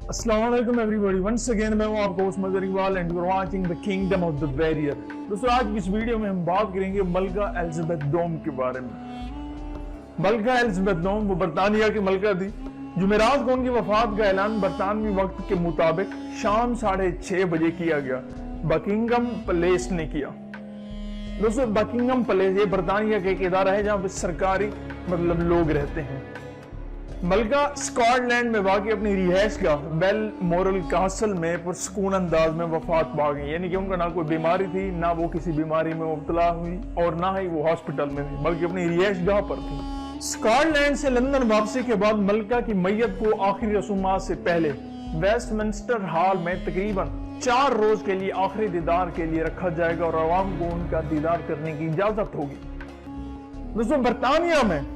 अस्सलाम वालेकुम everybody, once again मैं हूं आपका host Mazhar Iqbal and you are watching the kingdom of the warrior. दोस्तों, आज की इस वीडियो में हम बात करेंगे मलका एलिजाबेथ दोम के बारे में। मलका एलिजाबेथ दोम वो बरतानिया की मलका थी। जुमेरात को उनकी वफात का ऐलान बरतानवी वक्त के मुताबिक शाम 6:30 बजे किया गया, बकिंगम पैलेस ने किया। दोस्तों, बकिंगम पैलेस ये बरतानिया का एक इदारा है जहाँ पे सरकारी लोग रहते हैं। मलका स्कॉटलैंड में वाकई अपनी रिहाइश का बेलमोरल कासल में पुरसकून अंदाज में वफात पा गई, यानी कि उनका ना कोई बीमारी थी, ना वो किसी बीमारी में मुब्तला हुई और ना ही वो हॉस्पिटल में थी, बल्कि अपनी रिहाइश गाह पर थी। स्कॉटलैंड से लंदन वापसी के बाद मलका की मैयत को आखिरी रसूमात से पहले वेस्टमिंस्टर हॉल में तकरीबन 4 रोज के लिए आखिरी दीदार के लिए रखा जाएगा और आवाम को उनका दीदार करने की इजाजत होगी। दोस्तों, बरतानिया में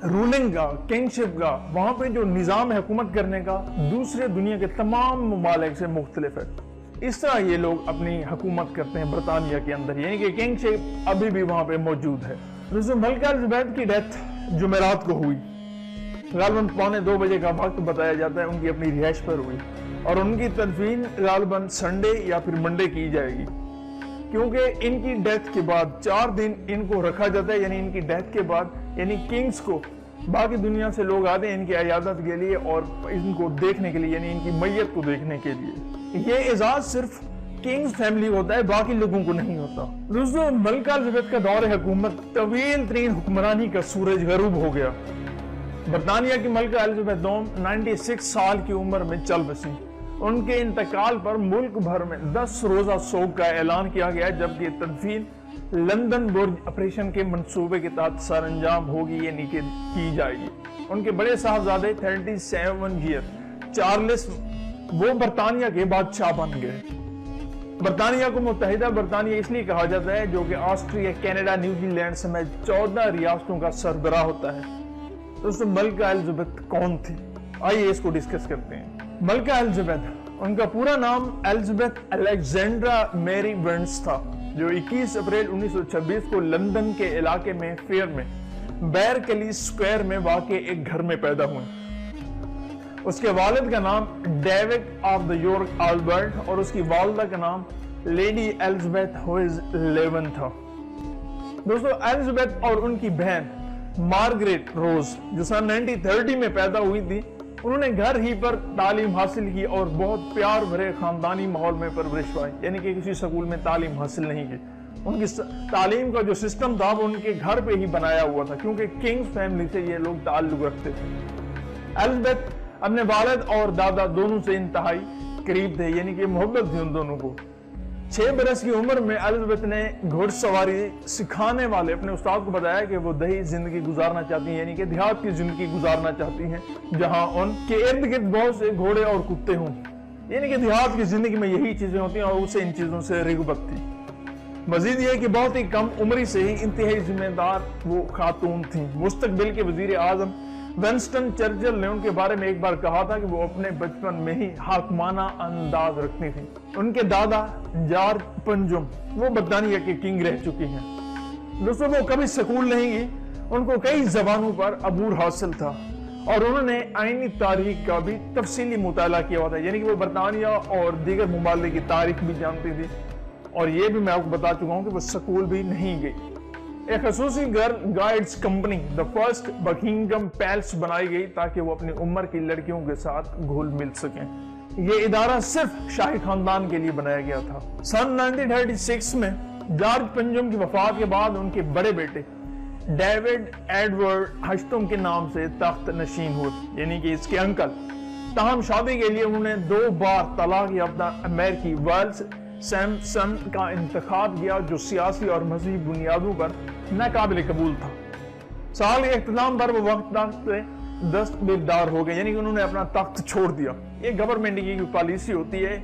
रूलिंग का, किंगशिप का, वहां पे जो निजाम है हुकूमत करने का दूसरे दुनिया के तमाम ममालिक से मुख्तलिफ है। इस तरह ये लोग अपनी हुकूमत करते हैं बरतानिया के अंदर, यानी कि किंगशिप अभी भी वहां पे मौजूद है। दोस्तों, मलका एलिजाबेथ की डेथ जुमेरात को हुई, गालबन 2:45 बजे का वक्त बताया जाता है, उनकी अपनी रिहाइश पर हुई और उनकी तदफीन गालबन संडे या फिर मंडे की जाएगी, क्योंकि इनकी डेथ के बाद 4 दिन इनको रखा जाता है। यानी इनकी डेथ के बाद यानी किंग्स को बाकी दुनिया से लोग आते हैं इनकी इयादत के लिए और इनको देखने के लिए, यानी इनकी मैयत को देखने के लिए। ये एजाज सिर्फ किंग्स फैमिली होता है, बाकी लोगों को नहीं होता। दोस्तों, मलका एलिजाबेथ का दौर हुकूमत तवील तरीन हुक्मरानी का सूरज गरूब हो गया। बरतानिया की मलका एलिजाबेथ दोम 96 साल की उम्र में चल बसी। उनके इंतकाल पर मुल्क भर में 10 रोजा सोग का ऐलान किया गया, जबकि तदफीन लंदन बुर्ज ऑपरेशन के मंसूबे के तहत सर अंजाम होगी, यानी कि की जाएगी। उनके बड़े साहबजादे 37 ईयर चार्ल्स वो बरतानिया के बादशाह बन गए। बरतानिया को मुत्तहिदा बरतानिया इसलिए कहा जाता है, जो कि ऑस्ट्रिया, कनाडा, न्यूजीलैंड समेत 14 रियासतों का सरबराह होता है। दोस्तों, मलका एलिजाबेथ कौन थी? आइए इसको डिस्कस करते हैं। मलका एलिजाबेथ, उनका पूरा नाम एलिजाबेथ अलेक्जेंड्रा मैरी वेंट्स था, जो 21 अप्रैल 1926 को लंदन के इलाके में फेयर में बैरकली स्क्वायर में वाक़े एक घर में पैदा हुए। उसके वालिद का नाम David of the York Albert और उसकी वालिदा का नाम लेडी एलिजाबेथ होइज लेवन था। दोस्तों, एलिजाबेथ और उनकी बहन मार्गरेट रोज, जो सन 1930 में पैदा हुई थी, उन्होंने घर ही पर तालीम हासिल की और बहुत प्यार भरे खानदानी माहौल में परवरिश पाई, यानी कि किसी स्कूल में तालीम हासिल नहीं की। उनकी तालीम का जो सिस्टम था वो उनके घर पे ही बनाया हुआ था, क्योंकि किंग्स फैमिली से ये लोग ताल्लुक रखते थे। एलिजाबेथ अपने वालिद और दादा दोनों से इंतहाई करीब थे, यानी कि मोहब्बत थी उन दोनों को। 6 बरस की उम्र में एलिजाबेथ ने घुड़सवारी सिखाने वाले अपने उस्ताद को बताया कि वो दही जिंदगी गुजारना चाहती हैं, यानी कि देहात की जिंदगी गुजारना चाहती हैं, जहां उनके इर्द गिर्द बहुत से घोड़े और कुत्ते हों, यानी कि देहात की जिंदगी में यही चीजें होती हैं और उसे इन चीजों से रिगबत थी। मजीद ये कि बहुत ही कम उम्र से ही इंतहाई जिम्मेदार वो खातून थी। मुस्तकबिल के वजीर आजम विंस्टन चर्चिल ने उनके बारे में एक बार कहा था कि वो अपने बचपन में ही हाकमाना अंदाज रखती थी। उनके दादा जॉर्ज पंजुम वो बरतानिया के किंग रह चुके हैं। दोस्तों, वो कभी स्कूल नहीं गई, उनको कई जबानों पर अबूर हासिल था और उन्होंने आईनी तारीख का भी तफसीली मुताला किया हुआ था, यानी कि वो बरतानिया और दीगर ममालिक की तारीख भी जानती थी। और ये भी मैं आपको बता चुका हूँ कि वो स्कूल भी नहीं गई। एक खसूसी girl guides company the first Buckingham palace बनाई गई ताकि वो अपनी उम्र की लड़कियों के साथ घुल मिल सकें। ये इदारा सिर्फ शाही खानदान के लिए बनाया गया था। सन 1936 में जॉर्ज पंजुम की वफात के बाद उनके बड़े बेटे डेविड एडवर्ड हश्तुम के नाम से तख्त नशीन हुए, यानी कि इसके अंकल। ताहम शादी के लिए उन्होंने 2 बार तलाक याफ्ता अमेरिकी वेल्स सैमसन का इंतखाब किया, जो सियासी और मजहबी बुनियादों पर नाकाबिल कबूल था। साल के इख्तिताम पर वो वक्त से दस्तबरदार हो गए, यानी कि उन्होंने अपना तख्त छोड़ दिया। ये गवर्नमेंट की पॉलिसी होती है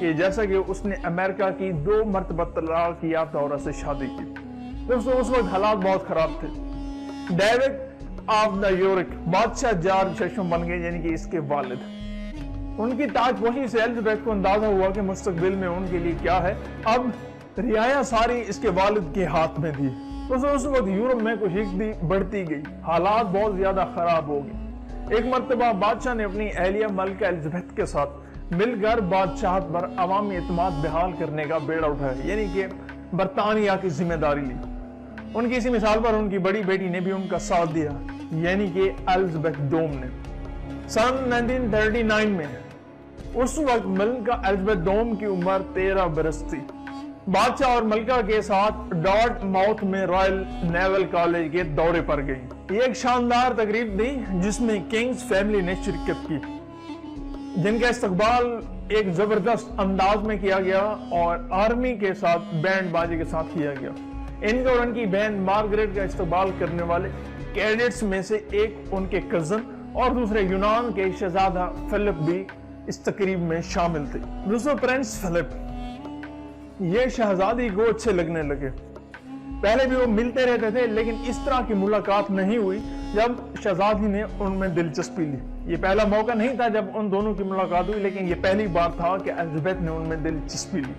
कि जैसा कि उसने अमेरिका की 2 मरतबा तलाक याफ्ता औरत से शादी की। दोस्तों, उस वक्त हालात बहुत खराब थे। डेविड ऑफ द यॉर्क बादशाह जॉर्ज छठम बन गए, यानी कि इसके वालिद। उनकी ताजपोशी से एलिजाबेथ को अंदाजा हुआ कि मुस्तकबिल में उनके लिए क्या है। अब रियाया सारी इसके वालिद के हाथ में थी। उस वक्त यूरोप में कुशीदगी बढ़ती गई, हालात बहुत ज्यादा खराब हो गए। ایک مرتبہ بادشاہ نے اپنی اہلیہ ملکہ الزبیتھ کے ساتھ مل کر بادشاہت پر عوامی اعتماد بحال کرنے کا بیڑا اٹھایا، یعنی کہ برطانیہ کی ذمہ داری لی۔ ان کی اسی مثال پر ان کی بڑی بیٹی نے بھی ان کا ساتھ دیا، یعنی کہ الزبیتھ دوم نے۔ سن 1939 میں اس وقت ملکہ الزبیتھ دوم کی عمر 13 برس تھی۔ بادشاہ اور ملکہ کے ساتھ ڈارٹ ماؤتھ میں رائل نیول کالج کے دورے پر گئی۔ یہ ایک شاندار تقریب تھی جس میں کنگز فیملی نے شرکت کی، جن کا استقبال ایک زبردست انداز میں کیا گیا اور آرمی کے ساتھ بینڈ باجے کے ساتھ کیا گیا۔ ان کے اور ان کی بہن مارگریٹ کا استقبال کرنے والے کینڈیڈیٹس میں سے ایک ان کے کزن اور دوسرے یونان کے شہزادہ فلپ بھی اس تقریب میں شامل تھے۔ دوسروں پرنس فلپ یہ شہزادی کو اچھے لگنے لگے۔ پہلے بھی وہ ملتے رہتے تھے لیکن اس طرح کی ملاقات نہیں ہوئی جب شہزادی نے ان میں دلچسپی لی۔ یہ پہلا موقع نہیں تھا جب ان دونوں کی ملاقات ہوئی، لیکن یہ پہلی بار تھا کہ الزبیتھ نے ان میں دلچسپی لی۔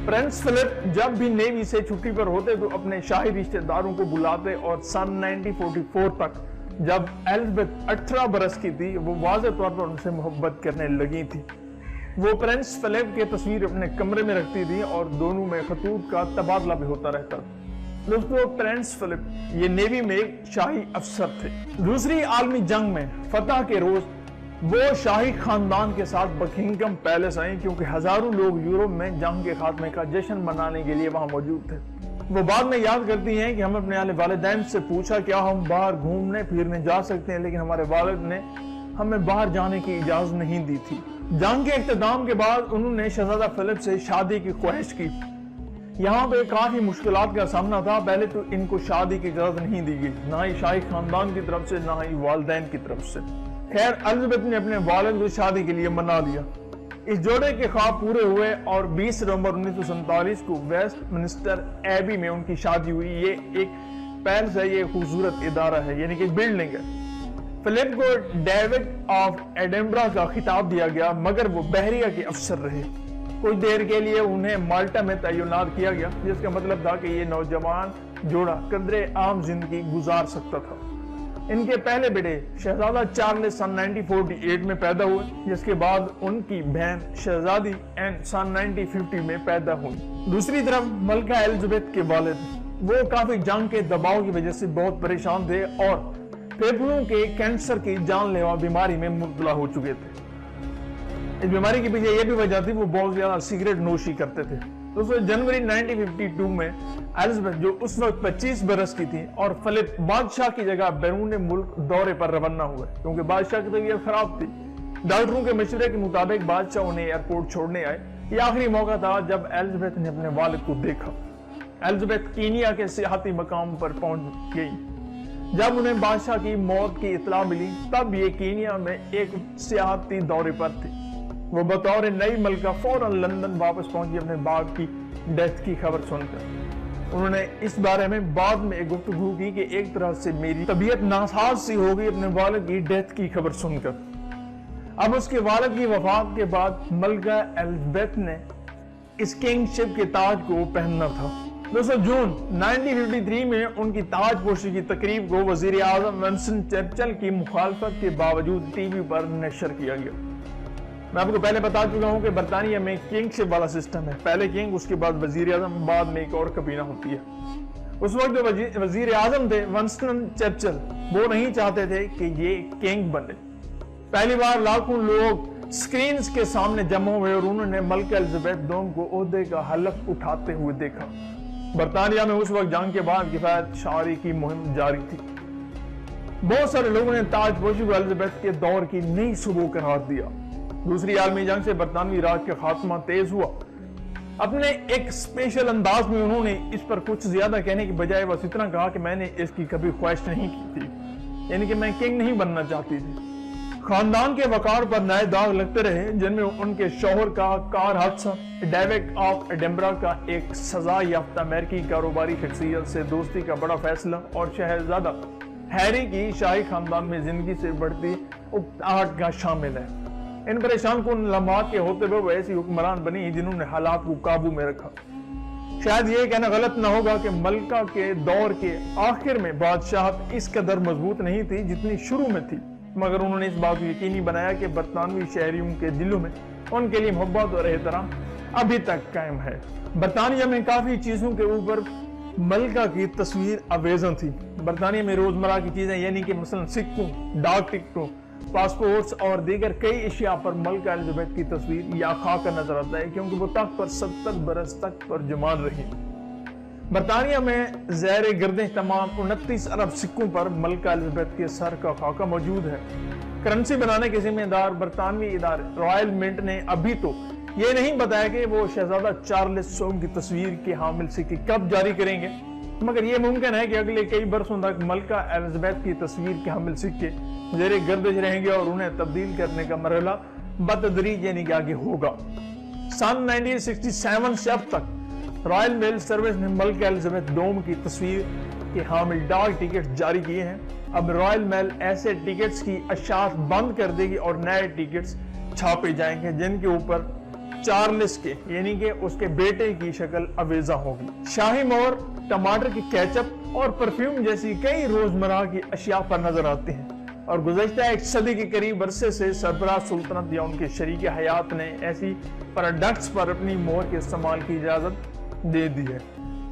پرنس فلپ جب بھی نیوی سے چھٹی پر ہوتے تو اپنے شاہی رشتہ داروں کو بلاتے، اور سن 1944 تک جب الزبیتھ 18 برس کی تھی وہ واضح طور پر ان سے محبت کرنے لگی تھی۔ وہ پرنس فلپ کی تصویر اپنے کمرے میں رکھتی تھی اور دونوں میں خطوط کا تبادلہ بھی ہوتا رہتا تھا۔ دوستو پرنس فلپ یہ نیوی میں ایک شاہی افسر تھے۔ دوسری عالمی جنگ میں فتح کے روز وہ شاہی خاندان کے ساتھ بکنگھم پیلس آئیں، کیونکہ ہزاروں لوگ یورپ میں جنگ کے خاتمے کا جشن منانے کے لیے وہاں موجود تھے۔ وہ بعد میں یاد کرتی ہیں کہ ہم اپنے والدین سے پوچھا کیا ہم باہر گھومنے پھرنے جا سکتے ہیں، لیکن ہمارے والد نے ہمیں باہر جانے کی اجازت نہیں دی تھی۔ جنگ کے اختتام کے بعد انہوں نے شہزادہ فلپ سے شادی کی خواہش کی۔ یہاں پہ کافی مشکلات کا سامنا تھا۔ پہلے تو ان کو شادی کی اجازت نہیں دی گئی، نہ ہی شاہی خاندان کی طرف سے نہ ہی والدین کی طرف سے۔ خیر الزبیتھ نے اپنے والد کو شادی کے لیے منا لیا۔ اس جوڑے کے خواب پورے ہوئے اور 20 نومبر 1947 کو ویسٹ منسٹر ایبی میں ان کی شادی ہوئی۔ یہ ایک پیلس ہے، یہ خوبصورت ادارہ ہے، یعنی کہ بلڈنگ ہے۔ فلپ کو ڈیوڈ آف ایڈنبرا کا خطاب دیا گیا، مگر وہ بحریہ کے افسر رہے۔ کچھ دیر کے لیے انہیں مالٹا میں تعینات کیا گیا، جس کا مطلب تھا کہ یہ نوجوان جوڑا قدرے عام زندگی گزار سکتا تھا۔ ان کے پہلے بیٹے شہزادہ چارلس سن 1948 میں پیدا ہوئے، جس کے بعد ان کی بہن شہزادی این سن 1950 میں پیدا ہوئی۔ دوسری طرف ملکہ الزبیتھ کے والد وہ کافی جنگ کے دباؤ کی وجہ سے بہت پریشان تھے اور پھیپھڑوں کے کینسر کی جان لیوا بیماری میں مبتلا ہو چکے تھے۔ اس بیماری کے پیچھے یہ بھی وجہ تھی وہ بہت زیادہ سگریٹ نوشی کرتے تھے۔ دوستو جنوری 1952 میں الزبیتھ جو اس وقت 25 برس کی تھی اور فلپ بادشاہ کی جگہ بیرون ملک دورے پر روانہ ہوئے، کیونکہ بادشاہ کی طبیعت خراب تھی۔ ڈاکٹروں کے مشورے کے مطابق بادشاہ انہیں ایئرپورٹ چھوڑنے آئے۔ یہ آخری موقع تھا جب الزبیتھ نے اپنے والد کو دیکھا۔ الزبیتھ کینیا کے سیاحتی مقام پر پہنچ گئی۔ جب انہیں بادشاہ کی موت کی اطلاع ملی تب یہ کینیا میں ایک سیاحتی دورے پر تھی۔ وہ بطور نئی ملکہ فوراً لندن واپس پہنچی اپنے باپ کی ڈیتھ کی خبر سن کر۔ انہوں نے اس بارے میں بعد میں ایک گفتگو کی کہ ایک طرح سے میری طبیعت ناساز سی ہو گئی اپنے والد کی ڈیتھ کی خبر سن کر۔ اب اس کے والد کی وفات کے بعد ملکہ الزبیتھ نے اس کنگ شپ کے تاج کو پہننا تھا۔ دوستو جون 1953 میں ان کی تاج پوشی کی تقریب کو وزیر اعظم ونسٹن چرچل کی مخالفت کے باوجود ٹی وی پر نشر کیا گیا۔ میں آپ کو پہلے بتا چکا ہوں کہ برطانیہ میں کنگ شپ والا سسٹم ہے، پہلے کنگ اس کے بعد وزیر اعظم، بعد میں ایک اور کابینہ ہوتی ہے۔ اس وقت جو وزیر اعظم تھے ونسٹن چرچل، وہ نہیں چاہتے تھے کہ یہ کنگ بنے۔ پہلی بار لاکھوں لوگ سکرینز کے سامنے جمع ہوئے اور انہوں نے ملکہ الزبیتھ دوم کو عہدے کا حلف اٹھاتے ہوئے دیکھا۔ برطانیہ میں اس وقت جنگ کے بعد کفایت شعاری کی مہم جاری تھی۔ بہت سارے لوگوں نے تاج پوشی کو الزبیتھ کے دور کی نئی صبح قرار دیا۔ دوسری عالمی جنگ سے برطانوی راج کا خاتمہ تیز ہوا۔ اپنے ایک اسپیشل انداز میں انہوں نے اس پر کچھ زیادہ کہنے کی بجائے بس اتنا کہا کہ میں نے اس کی کبھی خواہش نہیں کی تھی، یعنی کہ میں کنگ نہیں بننا چاہتی تھی۔ خاندان کے وقار پر نئے داغ لگتے رہے، جن میں ان کے شوہر کا کار حادثہ، ڈیوڈ آف ایڈنبرا کا ایک سزا یافتہ امریکی کاروباری شخصیت سے دوستی کا بڑا فیصلہ، اور شہزادہ ہیری کی شاہی خاندان میں زندگی سے بڑھتی اکتاہٹ کا شامل ہے۔ ان پریشان کن لمحات کے ہوتے ہوئے وہ ایسی حکمران بنی جنہوں نے حالات کو قابو میں رکھا۔ شاید یہ کہنا غلط نہ ہوگا کہ ملکہ کے دور کے آخر میں بادشاہت اس قدر مضبوط نہیں تھی جتنی شروع میں تھی۔ मगर उन्होंने इस बात को यकीनी बनाया कि बरतानवी शहरियों के दिलों में उनके लिए मोहब्बत और एहतराम अभी तक कायम है। बरतानिया में काफी चीजों के ऊपर मलका की तस्वीर अवेजन थी। बरतानिया में रोजमर्रा की चीजें यानी कि मसलन सिक्कों, डाक टिकटों, पासपोर्ट्स और दीगर कई अशिया पर मलका एलिजाबेथ की तस्वीर या खाका नजर आता है, क्योंकि वो तख्त पर 70 बरस तक परजमान रही। बरतानिया में ज़ैर गर्दें तमाम 29 अरब सिक्कों पर मलका एलिजाबेथ के सर का खाका मौजूद है। करेंसी बनाने के जिम्मेदार बरतानवी इदारे रॉयल मिंट ने अभी तो ये नहीं बताया कि वो शहजादा चार्ल्स सोम की तस्वीर के हामिल सिक्के कब जारी करेंगे, मगर ये मुमकिन है कि अगले कई बरसों तक मलका एलिजाबेथ की तस्वीर के हामिल सिक्के ज़ेरे गर्दिश रहेंगे और उन्हें तब्दील करने का मरहला बतदरीज यानी कि आगे होगा। सन 1967 से अब तक रॉयल मेल सर्विस ने मलका एलिजाबेथ डोम की तस्वीर के हामिल डाक टिकट जारी किए हैं। अब रॉयल मेल ऐसे टिकट्स की अशात बंद कर देगी और नए टिकट्स छापे जाएंगे जिनके ऊपर चार्ल्स के यानी कि उसके बेटे की शक्ल अवेजा होगी। शाही मोर, टमाटर की केचप और परफ्यूम जैसी कई रोजमर्रा की अशिया पर नजर आते हैं और गुज़श्ता एक सदी के करीब अरसे से सरबराह सुल्तनत या उनके शरीक हयात ने ऐसी प्रोडक्ट्स पर अपनी मोहर के इस्तेमाल की इजाजत दे दी है।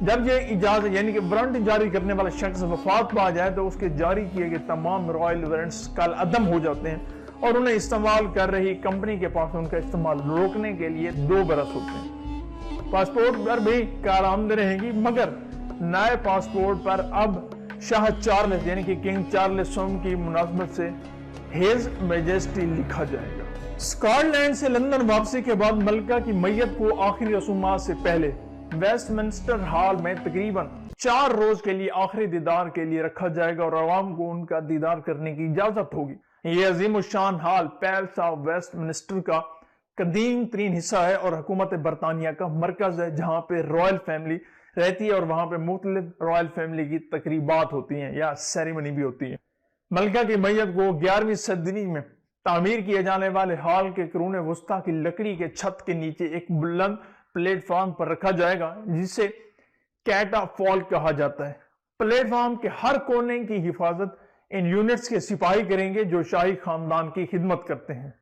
जब ये इजाजत यानी कि वारंट जारी करने वाला शख्स वफात पा जाए तो उसके जारी किए गए तमाम रॉयल वारंट्स कल अदम हो जाते हैं और उन्हें इस्तेमाल कर रही कंपनी के पास उनका इस्तेमाल रोकने के लिए 2 बरस होते हैं। पासपोर्ट पर भी कारआमद रहेगी, मगर नए पासपोर्ट पर अब शाह चार्ल्स यानी कि किंग चार्ल्स सोम की मुनासबत से हिज मैजेस्टी लिखा जाएगा। स्कॉटलैंड से लंदन वापसी के बाद मलका की मैयत को आखिरी रसूमात से पहले वेस्टमिंस्टर हॉल में तकरीबन 4 रोज के लिए आखिरी दीदार के लिए रखा जाएगा और आवाम को उनका दीदार करने की इजाजत होगी। ये अजीम शान हॉल पैलेस ऑफ वेस्टमिंस्टर का कदीम तरीन हिस्सा है और हुकूमत बरतानिया का मरकज है, जहाँ पे रॉयल फैमिली रहती है और वहां पे मुख्तलिफ रॉयल फैमिली की तकरीबात होती हैं या सेरेमनी भी होती है। मलका की मैयत को 11वीं सदी में तामीर किए जाने वाले हॉल के करून वस्ता की लकड़ी के छत के नीचे एक बुलंद प्लेटफॉर्म पर रखा जाएगा जिसे कैटाफॉल कहा जाता है। प्लेटफॉर्म के हर कोने की हिफाजत इन यूनिट्स के सिपाही करेंगे जो शाही खानदान की खिदमत करते हैं।